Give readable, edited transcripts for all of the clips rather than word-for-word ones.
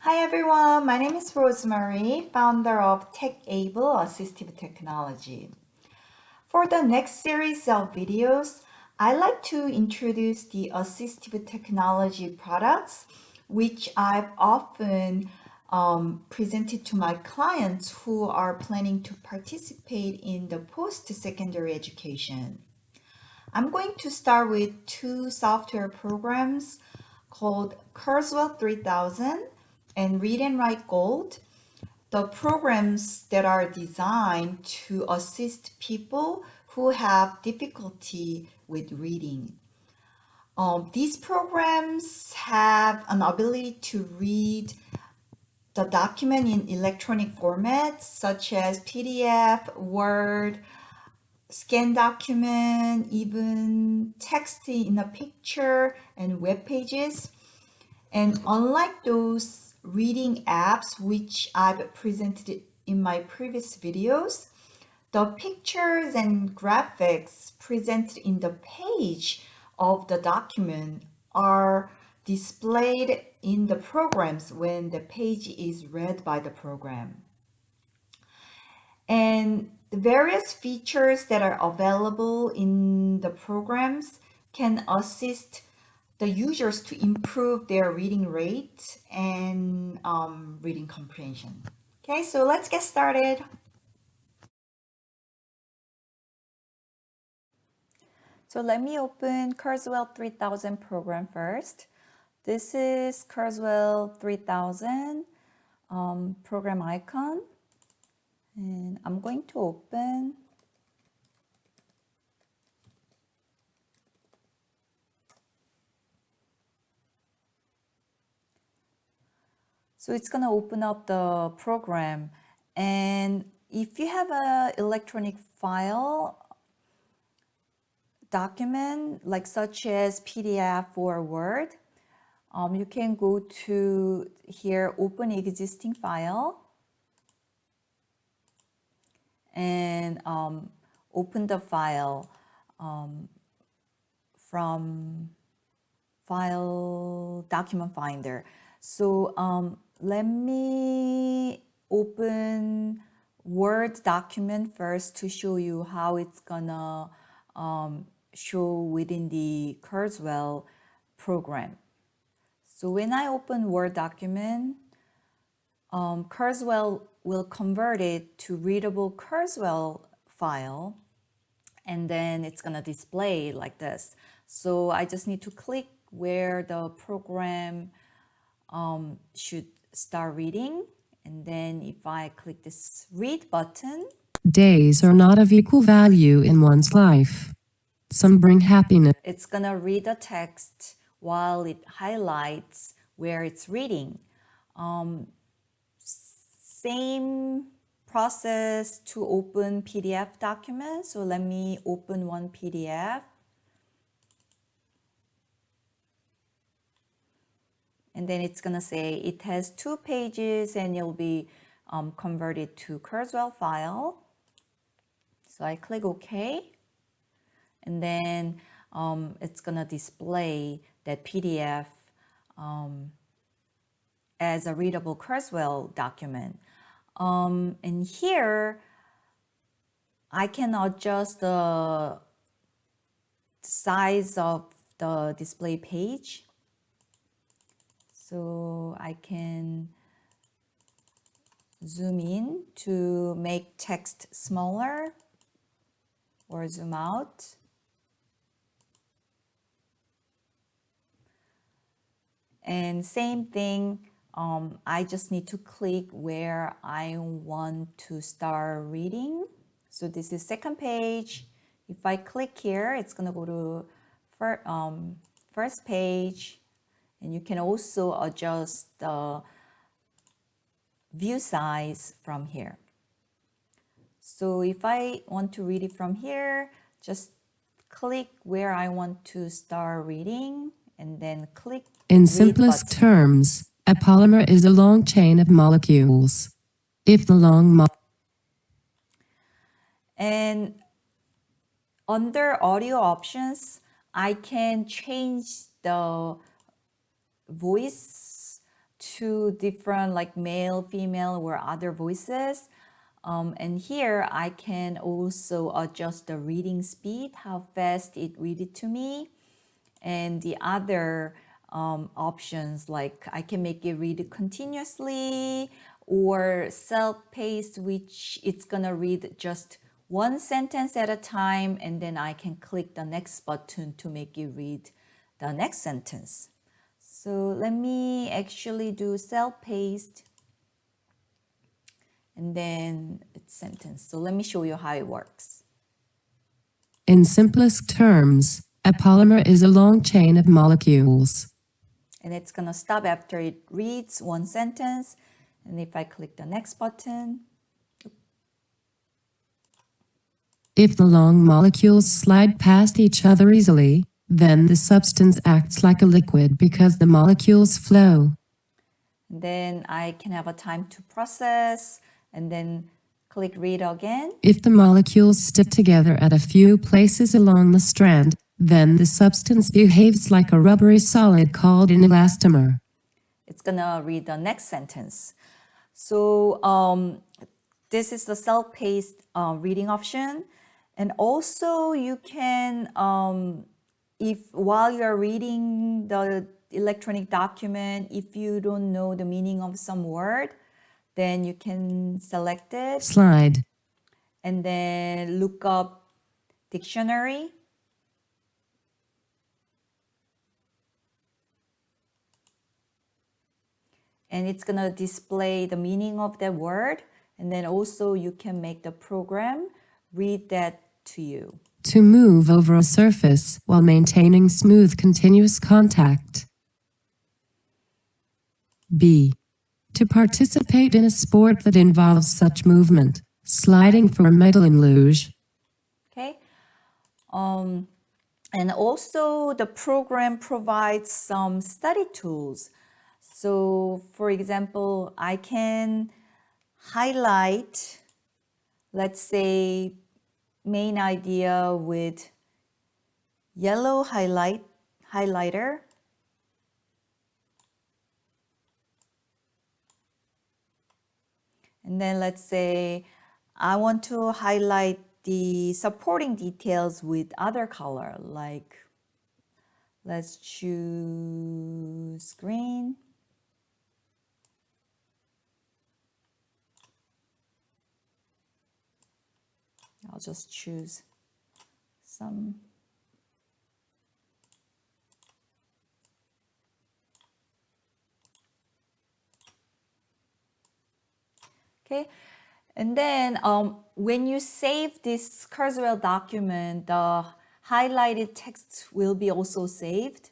Hi everyone, my name is Rosemary, founder of Techable Assistive Technology. For the next series of videos, I'd like to introduce the assistive technology products, which I've often presented to my clients who are planning to participate in the post-secondary education. I'm going to start with two software programs called Kurzweil 3000 and Read&Write Gold, the programs that are designed to assist people who have difficulty with reading. These programs have an ability to read the document in electronic formats such as PDF, Word, scan document, even text in a picture and web pages. And unlike those reading apps which I've presented in my previous videos, the pictures and graphics presented in the page of the document are displayed in the programs when the page is read by the program. And the various features that are available in the programs can assist the users to improve their reading rate and reading comprehension. Okay, so let's get started. So let me open Kurzweil 3000 program first. This is Kurzweil 3000 program icon. And I'm going to open. So it's going to open up the program. And if you have an electronic file document, like such as PDF or Word, you can go to here, open existing file, and open the file from file document finder. So let me open Word document first to show you how it's gonna show within the Kurzweil program. So when I open Word document, Kurzweil will convert it to readable Kurzweil file, and then it's gonna display like this. So I just need to click where the program should start reading. And then if I click this read button, Days are not of equal value in one's life. Some bring happiness. It's gonna read the text while it highlights where it's reading. Same process to open PDF documents. So let me open one PDF. And then it's gonna say it has 2 pages and it'll be converted to Kurzweil file. So I click OK. And then it's gonna display that PDF as a readable Kurzweil document. And here, I can adjust the size of the display page. So I can zoom in to make text smaller or zoom out. And same thing, I just need to click where I want to start reading. So this is second page. If I click here, it's gonna go to first page. And you can also adjust the view size from here. So if I want to read it from here, just click where I want to start reading and then click In read simplest button. terms, a polymer is a long chain of molecules. If the long And under audio options, I can change the voice two different like male, female, or other voices. And here I can also adjust the reading speed, how fast it read it to me. And the other options, like I can make it read continuously or self-paced, which it's gonna read just one sentence at a time, and then I can click the next button to make it read the next sentence. So let me actually do self-paced and then it's sentence. So let me show you how it works. In simplest terms, a polymer is a long chain of molecules. And it's gonna stop after it reads one sentence. And if I click the next button, If the long molecules slide past each other easily, then the substance acts like a liquid because the molecules flow. then I can have a time to process and then click read again. If the molecules stick together at a few places along the strand, then the substance behaves like a rubbery solid called an elastomer. It's gonna read the next sentence. So this is the self-paced reading option. And also you can, if while you're reading the electronic document, if you don't know the meaning of some word, then you can select it Slide. and then look up dictionary. And it's gonna display the meaning of that word. And then also you can make the program read that to you. To move over a surface while maintaining smooth continuous contact. B. To participate in a sport that involves such movement, sliding for a medal in luge. Okay. And also the program provides some study tools. So for example, I can highlight, let's say, main idea with yellow highlighter. And then let's say I want to highlight the supporting details with other color, like let's choose green. I'll just choose some. Okay, and then when you save this Kurzweil document, the highlighted text will be also saved.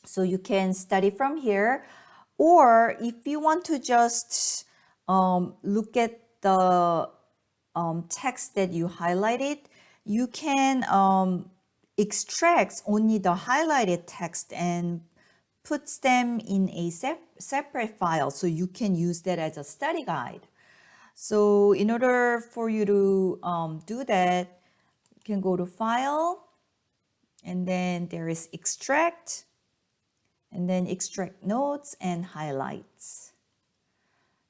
So you can study from here. Or if you want to just look at the text that you highlighted, you can extract only the highlighted text and puts them in a separate file, so you can use that as a study guide. So in order for you to do that, you can go to File, and then there is Extract, and then Extract Notes and Highlights.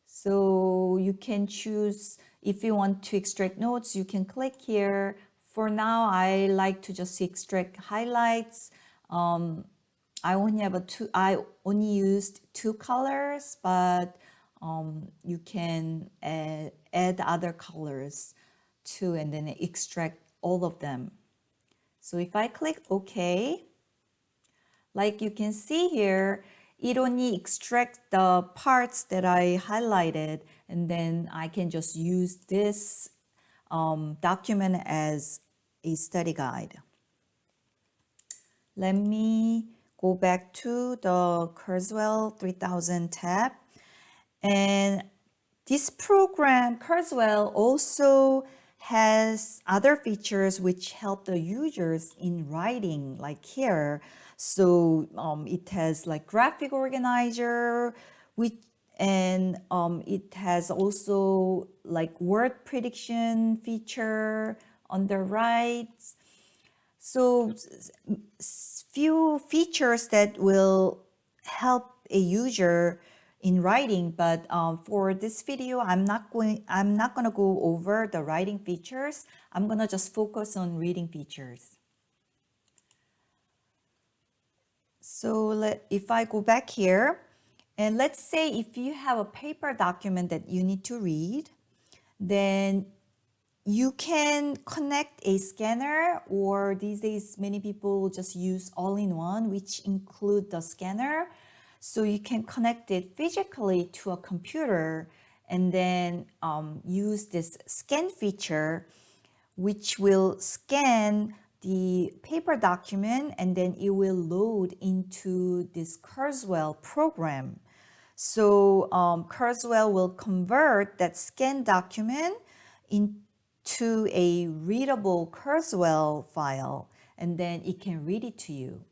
So you can choose, if you want to extract notes, you can click here. For now, I like to just extract highlights. I only used two colors, but you can add other colors too, and then extract all of them. So if I click OK, like you can see here, it only extracts the parts that I highlighted, and then I can just use this document as a study guide. Let me go back to the Kurzweil 3000 tab. And this program, Kurzweil, also has other features which help the users in writing, like here. So it has like graphic organizer, and it has also like word prediction feature on the right. So few features that will help a user in writing, but for this video, I'm not gonna go over the writing features. I'm gonna just focus on reading features. So if I go back here, and let's say if you have a paper document that you need to read, then you can connect a scanner, or these days many people just use all-in-one, which include the scanner. So you can connect it physically to a computer and then use this scan feature, which will scan the paper document and then it will load into this Kurzweil program. So Kurzweil will convert that scanned document into a readable Kurzweil file, and then it can read it to you.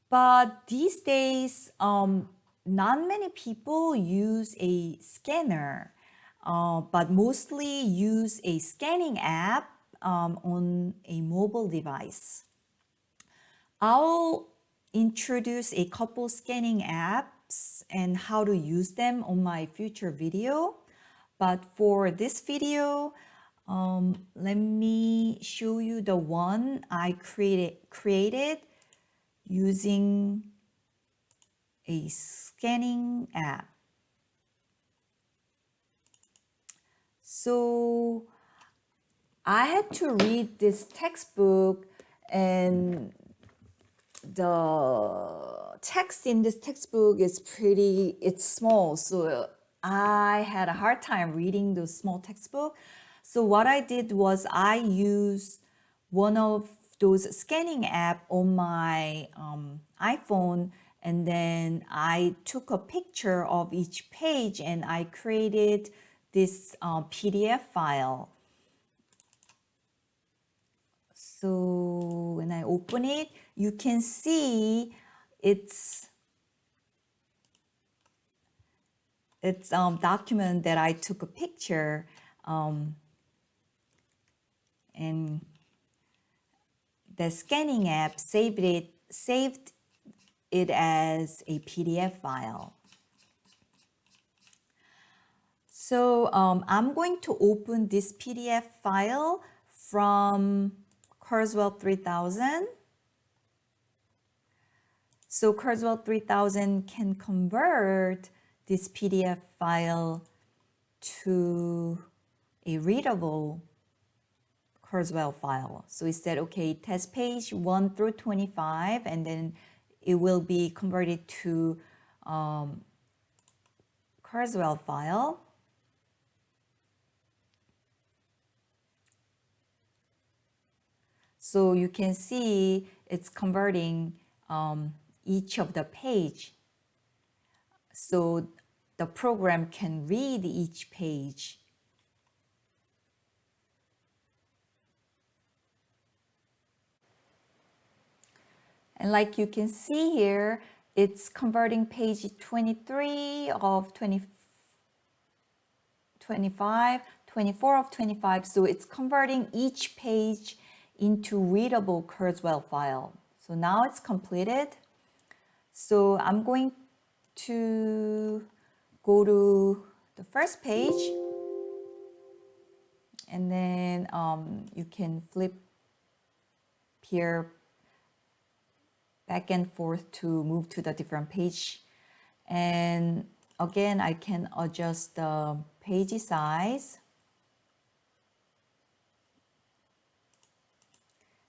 But these days, not many people use a scanner, but mostly use a scanning app on a mobile device. I'll introduce a couple scanning apps and how to use them on my future video. But for this video, let me show you the one I created using a scanning app. So I had to read this textbook, and the text in this textbook is it's small. So I had a hard time reading those small textbook. So what I did was I used one of those scanning app on my iPhone, and then I took a picture of each page and I created this PDF file. So when I open it, you can see it's document that I took a picture, and the scanning app saved it as a PDF file. So I'm going to open this PDF file from Kurzweil 3000. So Kurzweil 3000 can convert this PDF file to a readable Kurzweil file. So it said, okay, test page 1 through 25, and then it will be converted to Kurzweil file. So you can see it's converting each of the page. So the program can read each page. And like you can see here, it's converting page 23 of 25, 24 of 25. So it's converting each page into readable Kurzweil file. So now it's completed. So I'm going to go to the first page, and then you can flip here back and forth to move to the different page. And again, I can adjust the page size.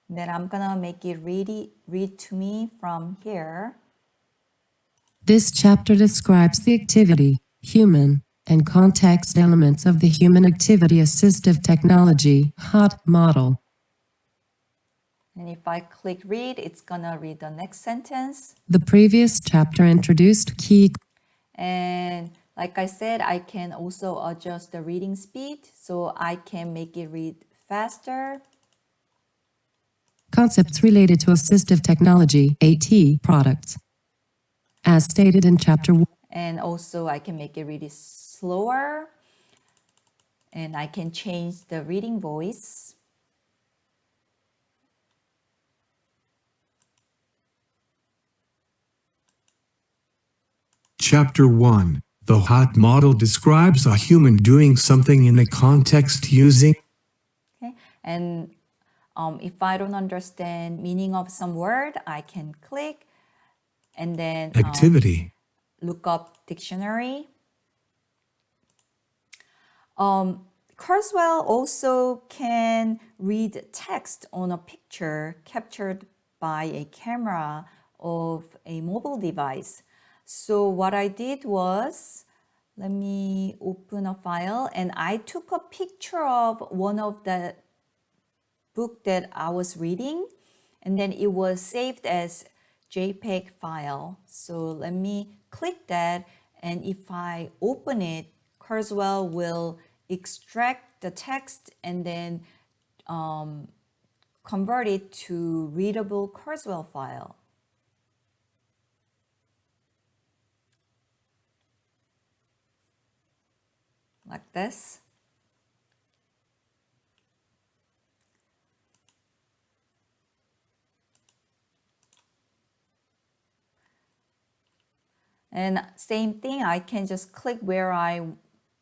Then I'm gonna make it read to me from here. This chapter describes the activity, human, and context elements of the Human Activity Assistive Technology (HOT) model. And if I click read, it's gonna read the next sentence. The previous chapter introduced key. And like I said, I can also adjust the reading speed, so I can make it read faster. Concepts related to assistive technology (AT) products. As stated in chapter 1. And also I can make it read slower. And I can change the reading voice. Chapter 1. The hot model describes a human doing something in a context using. Okay, and if I don't understand meaning of some word, I can click and then Activity. look up dictionary. Kurzweil also can read text on a picture captured by a camera of a mobile device. So what I did was, let me open a file, and I took a picture of one of the book that I was reading, and then it was saved as JPEG file. So let me click that, and if I open it, Kurzweil will extract the text and then convert it to readable Kurzweil file. Like this. And same thing, I can just click where I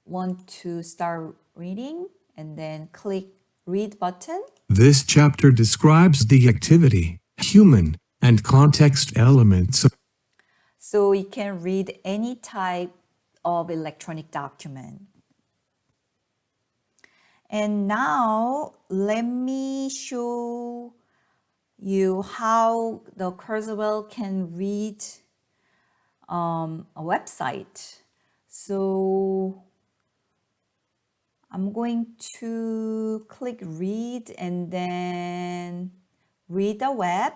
want to start reading and then click read button. This chapter describes the activity, human, and context elements. So you can read any type of electronic document. And now let me show you how the Kurzweil can read a website. So I'm going to click read and then read the web.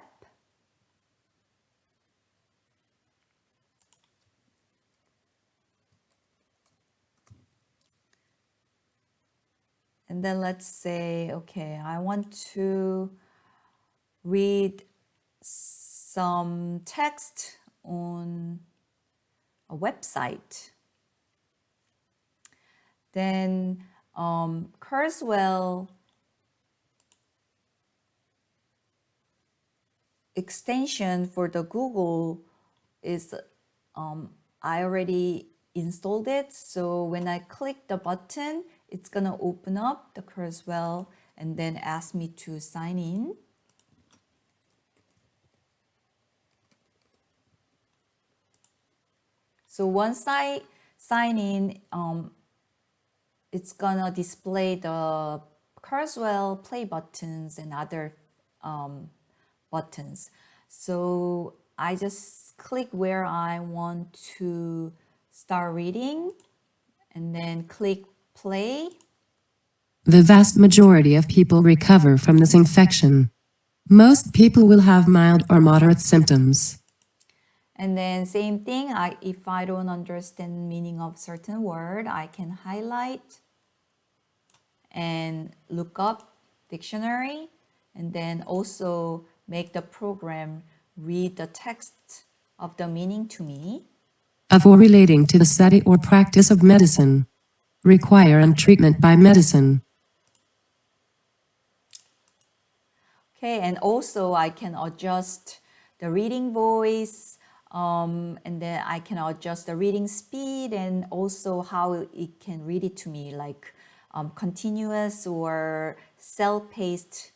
And then let's say, okay, I want to read some text on a website. Then Kurzweil extension for the Google is, I already installed it. So when I click the button, it's gonna open up the Kurzweil and then ask me to sign in. So once I sign in, it's gonna display the Kurzweil play buttons and other buttons. So I just click where I want to start reading and then click play. The vast majority of people recover from this infection. Most people will have mild or moderate symptoms. And then same thing, if I don't understand meaning of certain word, I can highlight and look up dictionary and then also make the program read the text of the meaning to me. Or relating to the study or practice of medicine. Require and treatment by medicine. Okay, and also I can adjust the reading voice, and then I can adjust the reading speed and also how it can read it to me, like continuous or self-paced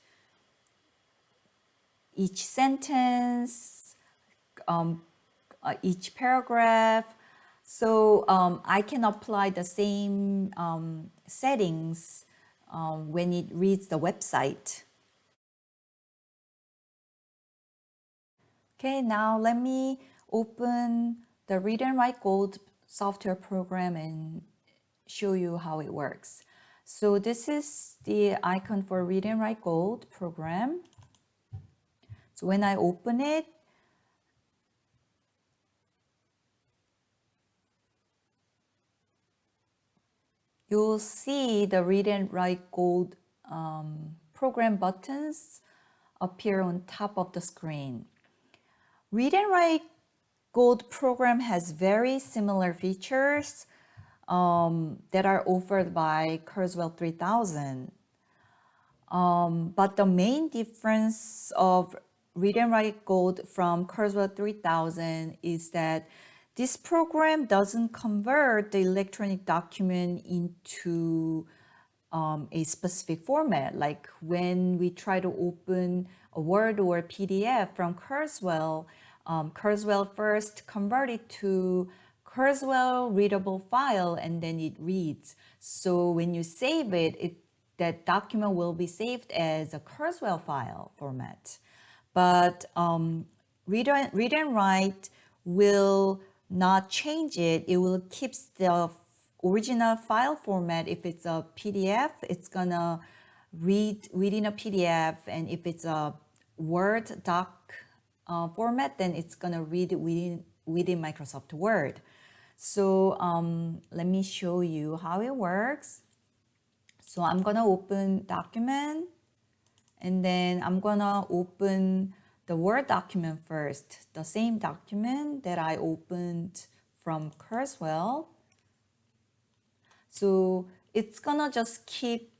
each sentence, each paragraph. So I can apply the same settings when it reads the website. Okay, now let me open the Read&Write Gold software program and show you how it works. So this is the icon for Read&Write Gold program. So when I open it, you'll see the Read&Write Gold program buttons appear on top of the screen. Read&Write Gold program has very similar features that are offered by Kurzweil 3000. But the main difference of Read&Write Gold from Kurzweil 3000 is that This program doesn't convert the electronic document into a specific format. Like when we try to open a Word or a PDF from Kurzweil, Kurzweil first convert it to Kurzweil readable file and then it reads. So when you save it, that document will be saved as a Kurzweil file format. But read and write will not change it. It will keep the original file format. If it's a PDF, it's gonna read in a PDF, and if it's a Word doc format, then it's gonna read within Microsoft Word. So let me show you how it works. So I'm gonna open document, and then I'm gonna open the Word document first, the same document that I opened from Kurzweil. So it's gonna just keep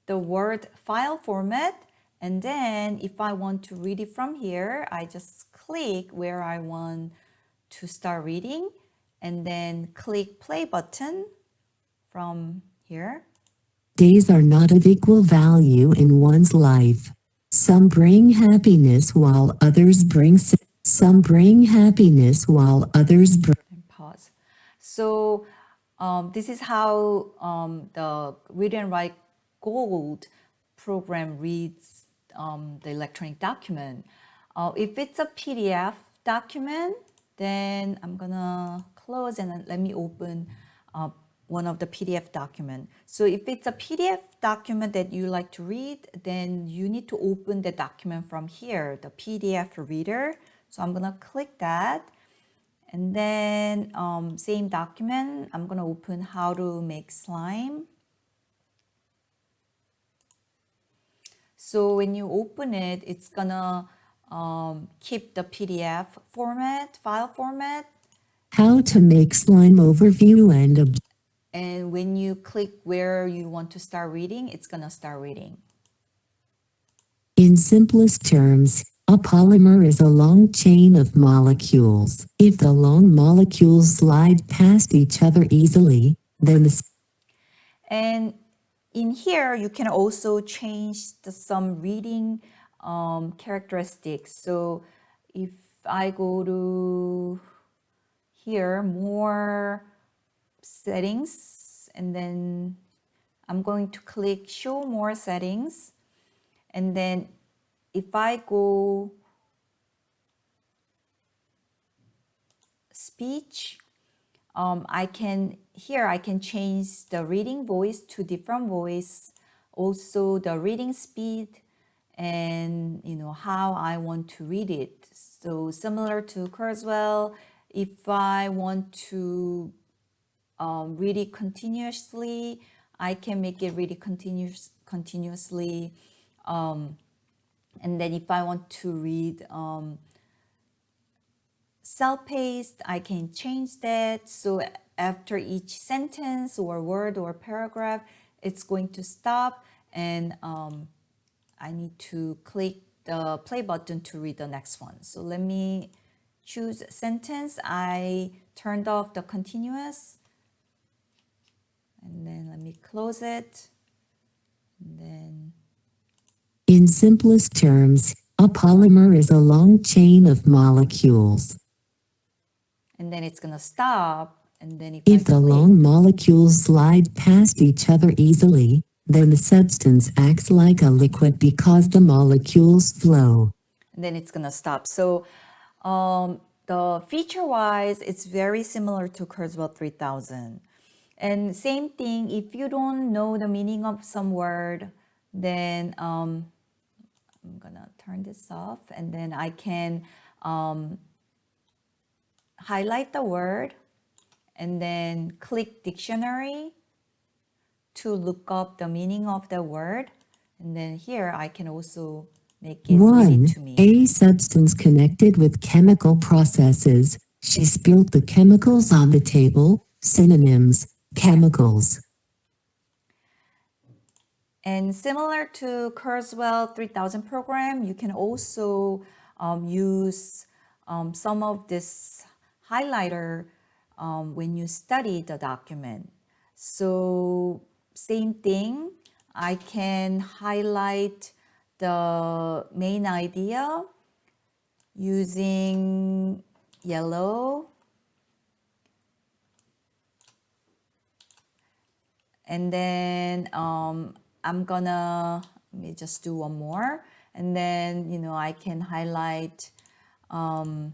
the Word file format, and then if I want to read it from here, I just click where I want to start reading, and then click play button from here. Days are not of equal value in one's life. Some bring happiness while others bring some bring happiness while others bring. And pause. So this is how the Read and Write Gold program reads the electronic document. If it's a PDF document, then I'm gonna close and then let me open one of the PDF document. So if it's a PDF document that you like to read, then you need to open the document from here, the PDF reader. So I'm gonna click that. And then same document, I'm gonna open how to make slime. So when you open it, it's gonna keep the PDF format, file format. How to make slime overview And when you click where you want to start reading, it's gonna start reading. In simplest terms, a polymer is a long chain of molecules. If the long molecules slide past each other easily, then the And in here, you can also change some reading characteristics. So if I go to here, more settings, and then I'm going to click show more settings. And then if I go speech, I can change the reading voice to different voice, also the reading speed, and how I want to read it. So similar to Kurzweil, if I want to read it continuously, I can make it read it continuously. And then if I want to read self-paced, I can change that. So after each sentence or word or paragraph, it's going to stop, and I need to click the play button to read the next one. So let me choose sentence. I turned off the continuous, and then let me close it, and then in simplest terms, a polymer is a long chain of molecules. and then it's gonna stop, and then If the long molecules slide past each other easily, then the substance acts like a liquid because the molecules flow. and then it's gonna stop. So the feature-wise, it's very similar to Kurzweil 3000. And same thing, if you don't know the meaning of some word, then I'm gonna turn this off, and then I can highlight the word and then click dictionary to look up the meaning of the word. And then here I can also make it read it to me. A substance connected with chemical processes. She spilled the chemicals on the table. Synonyms: chemicals. And similar to Kurzweil 3000 program, you can also use some of this highlighter when you study the document. So same thing, I can highlight the main idea using yellow, and then I'm gonna, let me just do one more, and then I can highlight the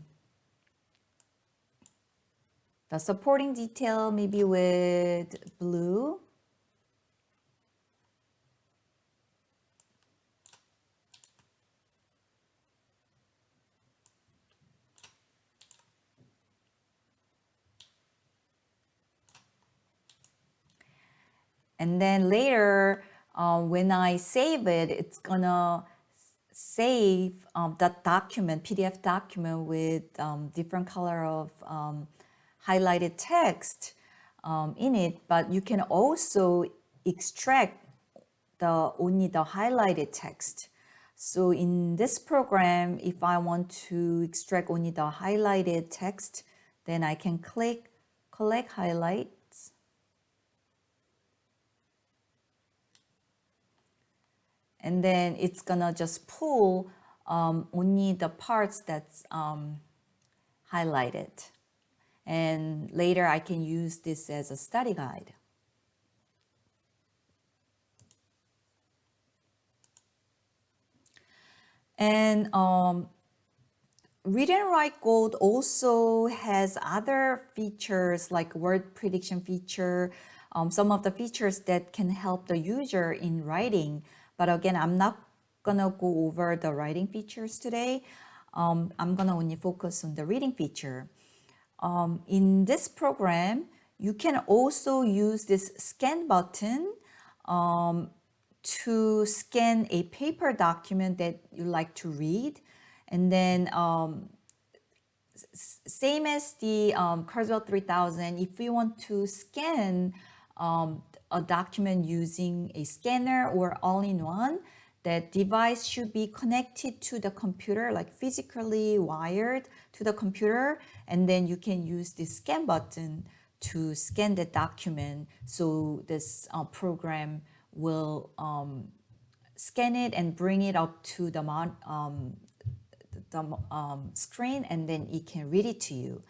supporting detail maybe with blue. And then later, when I save it, it's gonna save that document, PDF document with different color of highlighted text in it. But you can also extract only the highlighted text. So in this program, if I want to extract only the highlighted text, then I can click Collect Highlights. And then it's gonna just pull only the parts that's highlighted. And later I can use this as a study guide. And Read and Write Gold also has other features like word prediction feature, some of the features that can help the user in writing. But again, I'm not gonna go over the writing features today. I'm gonna only focus on the reading feature. In this program, you can also use this scan button to scan a paper document that you like to read. And then same as the Kurzweil 3000, if you want to scan a document using a scanner or all-in-one, that device should be connected to the computer, like physically wired to the computer, and then you can use the scan button to scan the document. So this program will scan it and bring it up to the screen, and then it can read it to you.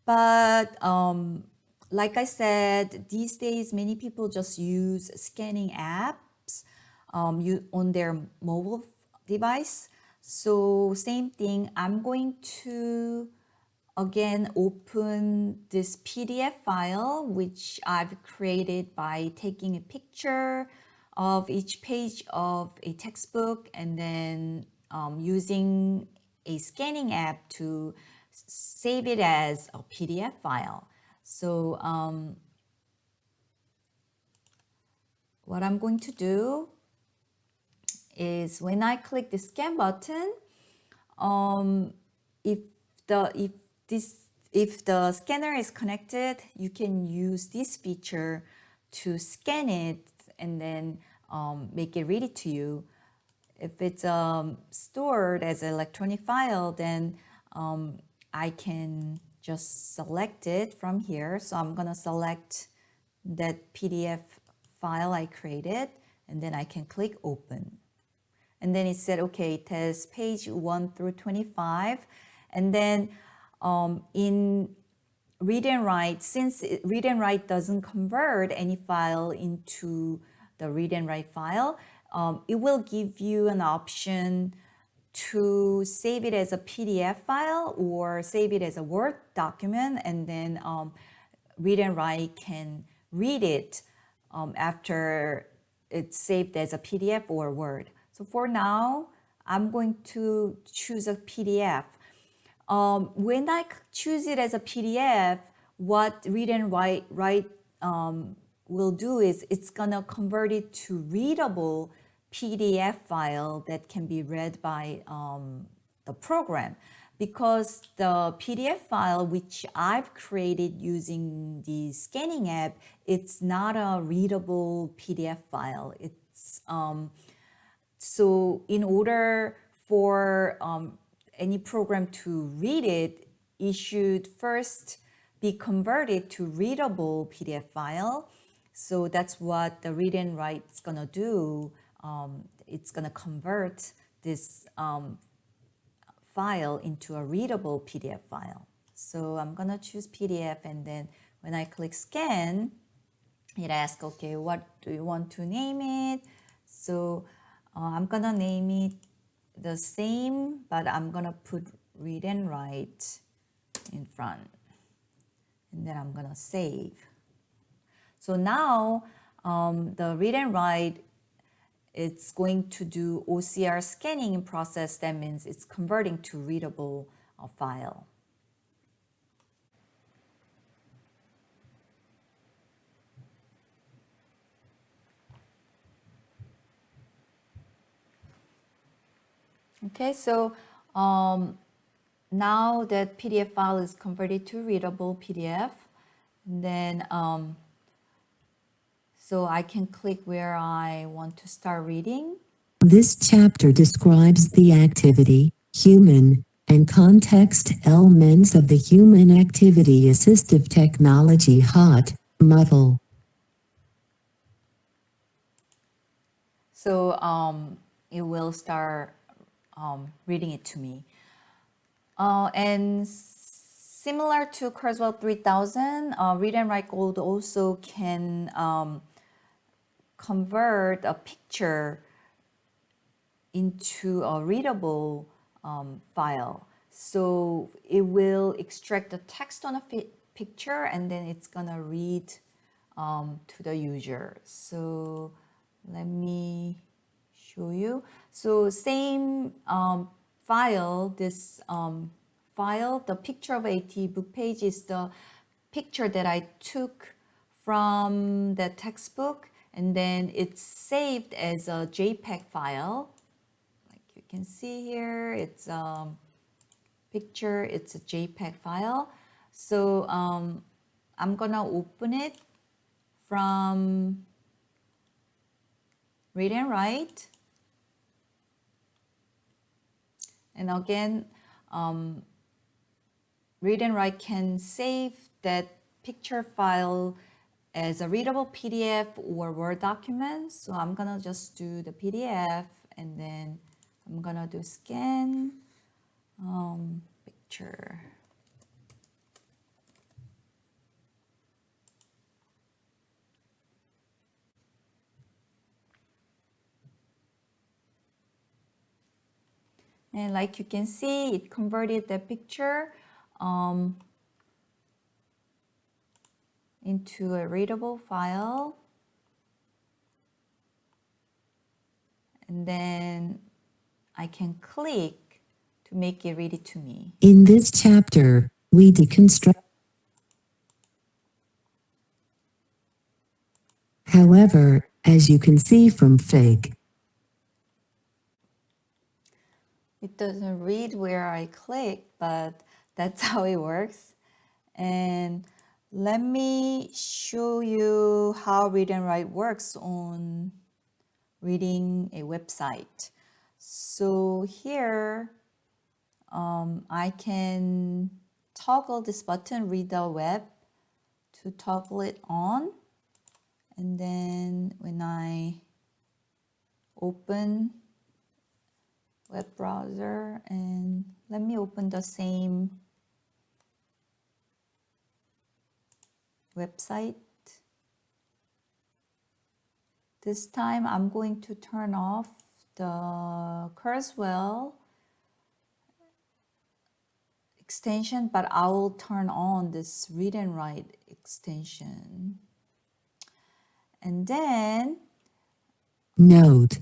But like I said, these days many people just use scanning apps on their mobile device. So same thing, I'm going to again open this PDF file which I've created by taking a picture of each page of a textbook and then using a scanning app to save it as a PDF file. So what I'm going to do is when I click the scan button, if the scanner is connected, you can use this feature to scan it and then make it read it to you. If it's stored as an electronic file, then I can just select it from here. So I'm gonna select that PDF file I created, and then I can click open. And then it said, okay, it has page 1 through 25. And then in Read and Write, since Read and Write doesn't convert any file into the Read and Write file, it will give you an option to save it as a PDF file or save it as a Word document, and then Read and Write can read it after it's saved as a PDF or Word. So for now, I'm going to choose a PDF. When I choose it as a PDF, what Read and Write will do is it's gonna convert it to readable PDF file that can be read by the program. Because the PDF file which I've created using the scanning app, it's not a readable PDF file. It's so in order for any program to read it, it should first be converted to readable PDF file. So that's what the read and write is gonna do. It's gonna convert this file into a readable PDF file. So I'm gonna choose PDF, and then when I click scan, it asks, okay, what do you want to name it? So I'm gonna name it the same, but I'm gonna put read and write in front. And then I'm gonna save. So now the read and write, it's going to do OCR scanning process. That means it's converting to readable file. Okay, so now that PDF file is converted to readable PDF, and then so I can click where I want to start reading. This chapter describes the activity, human, and context elements of the Human Activity Assistive Technology HOT model. So it will start reading it to me. And similar to Kurzweil 3000, Read and Write Gold also can convert a picture into a readable file. So it will extract the text on a picture, and then it's gonna read to the user. So let me show you. So same file, this file, the picture of AT book page is the picture that I took from the textbook, and then it's saved as a JPEG file. Like you can see here, it's a picture, it's a JPEG file. So I'm gonna open it from Read and Write. And again, Read and Write can save that picture file as a readable PDF or Word document. So I'm gonna just do the PDF, and then I'm gonna do scan picture. And like you can see, it converted the picture into a readable file. And then I can click to make it read it to me. In this chapter, we deconstruct. However, as you can see from Fig, It doesn't read where I click, but that's how it works. And let me show you how Read and Write works on reading a website. So here, I can toggle this button, Read the Web, to toggle it on. And then when I open web browser, and let me open the same website. This time I'm going to turn off the Kurzweil extension, but I will turn on this Read and Write extension. And then note,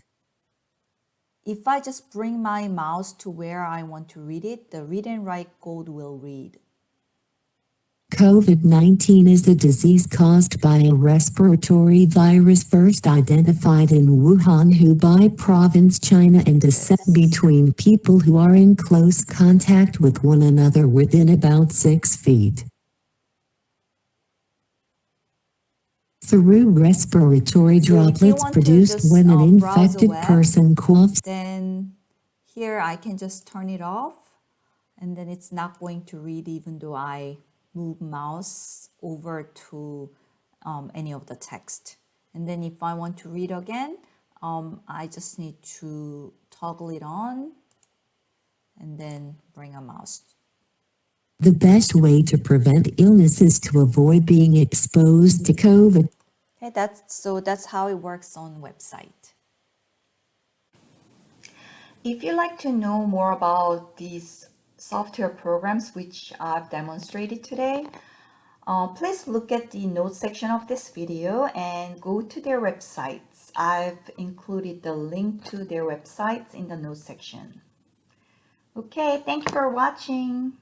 if I just bring my mouse to where I want to read it, the Read and Write Gold will read. COVID-19 is a disease caused by a respiratory virus first identified in Wuhan, Hubei province, China, and descent between people who are in close contact with one another within about 6 feet. Through respiratory droplets produced when an infected person coughs. Then here I can just turn it off, and then it's not going to read even though I move mouse over to any of the text. And then if I want to read again, I just need to toggle it on and then bring a mouse. The best way to prevent illness is to avoid being exposed to COVID. Okay, that's how it works on website. If you'd like to know more about these software programs which I've demonstrated today, please look at the notes section of this video and go to their websites. I've included the link to their websites in the notes section. Okay, thank you for watching.